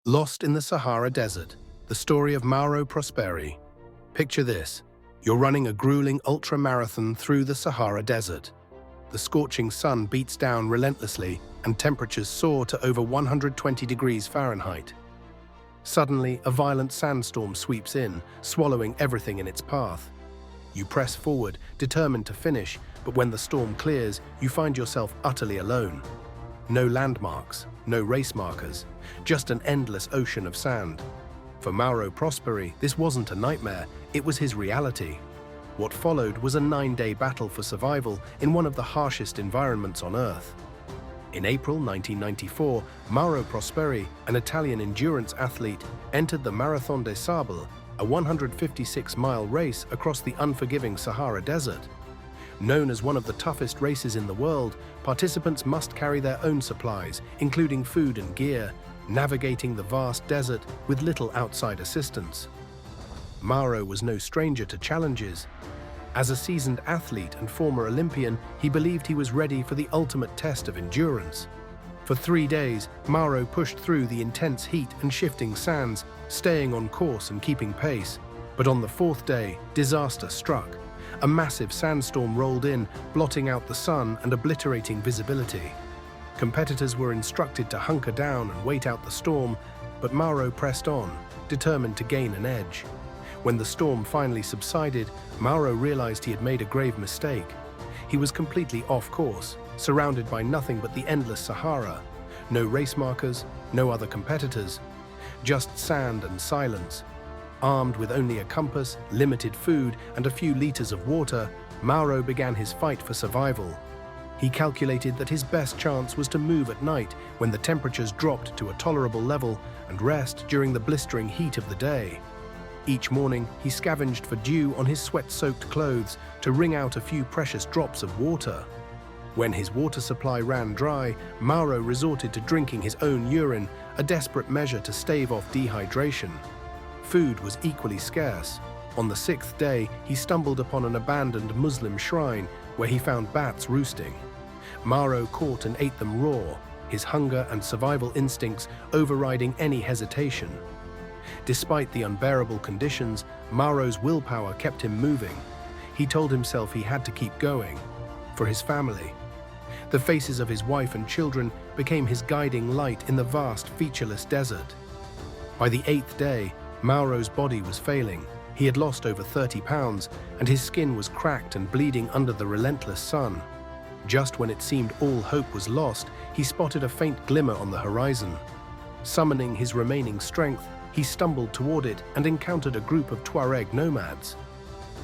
Lost in the Sahara Desert, the story of Mauro Prosperi. Picture this. You're running a grueling ultra-marathon through the Sahara Desert. The scorching sun beats down relentlessly and temperatures soar to over 120 degrees Fahrenheit. Suddenly, a violent sandstorm sweeps in, swallowing everything in its path. You press forward, determined to finish, but when the storm clears, you find yourself utterly alone. No landmarks, no race markers, just an endless ocean of sand. For Mauro Prosperi, this wasn't a nightmare, it was his reality. What followed was a 9-day battle for survival in one of the harshest environments on Earth. In April 1994, Mauro Prosperi, an Italian endurance athlete, entered the Marathon des Sables, a 156-mile race across the unforgiving Sahara Desert. Known as one of the toughest races in the world, participants must carry their own supplies, including food and gear, navigating the vast desert with little outside assistance. Mauro was no stranger to challenges. As a seasoned athlete and former Olympian, he believed he was ready for the ultimate test of endurance. For 3 days, Mauro pushed through the intense heat and shifting sands, staying on course and keeping pace. But on the 4th day, disaster struck. A massive sandstorm rolled in, blotting out the sun and obliterating visibility. Competitors were instructed to hunker down and wait out the storm, but Mauro pressed on, determined to gain an edge. When the storm finally subsided, Mauro realized he had made a grave mistake. He was completely off course, surrounded by nothing but the endless Sahara. No race markers, no other competitors. Just sand and silence. Armed with only a compass, limited food, and a few liters of water, Mauro began his fight for survival. He calculated that his best chance was to move at night when the temperatures dropped to a tolerable level and rest during the blistering heat of the day. Each morning, he scavenged for dew on his sweat-soaked clothes to wring out a few precious drops of water. When his water supply ran dry, Mauro resorted to drinking his own urine, a desperate measure to stave off dehydration. Food was equally scarce. On the 6th day, he stumbled upon an abandoned Muslim shrine where he found bats roosting. Mauro caught and ate them raw, his hunger and survival instincts overriding any hesitation. Despite the unbearable conditions, Mauro's willpower kept him moving. He told himself he had to keep going. For his family. The faces of his wife and children became his guiding light in the vast, featureless desert. By the 8th day, Mauro's body was failing. He had lost over 30 pounds, and his skin was cracked and bleeding under the relentless sun. Just when it seemed all hope was lost, he spotted a faint glimmer on the horizon. Summoning his remaining strength, he stumbled toward it and encountered a group of Tuareg nomads.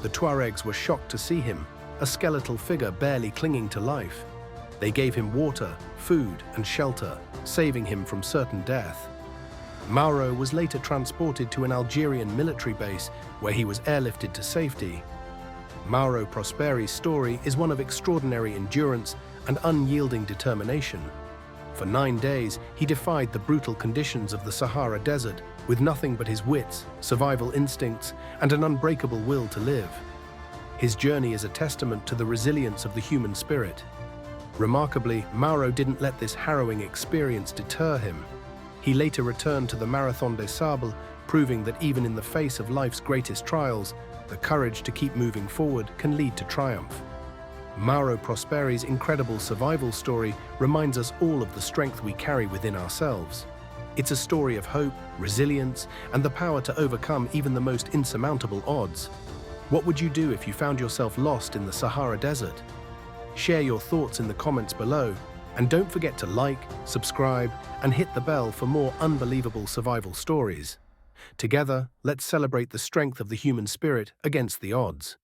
The Tuaregs were shocked to see him, a skeletal figure barely clinging to life. They gave him water, food, and shelter, saving him from certain death. Mauro was later transported to an Algerian military base where he was airlifted to safety. Mauro Prosperi's story is one of extraordinary endurance and unyielding determination. For 9 days, he defied the brutal conditions of the Sahara Desert with nothing but his wits, survival instincts, and an unbreakable will to live. His journey is a testament to the resilience of the human spirit. Remarkably, Mauro didn't let this harrowing experience deter him. He later returned to the Marathon des Sables, proving that even in the face of life's greatest trials, the courage to keep moving forward can lead to triumph. Mauro Prosperi's incredible survival story reminds us all of the strength we carry within ourselves. It's a story of hope, resilience, and the power to overcome even the most insurmountable odds. What would you do if you found yourself lost in the Sahara Desert? Share your thoughts in the comments below, and don't forget to like, subscribe, and hit the bell for more unbelievable survival stories. Together, let's celebrate the strength of the human spirit against the odds.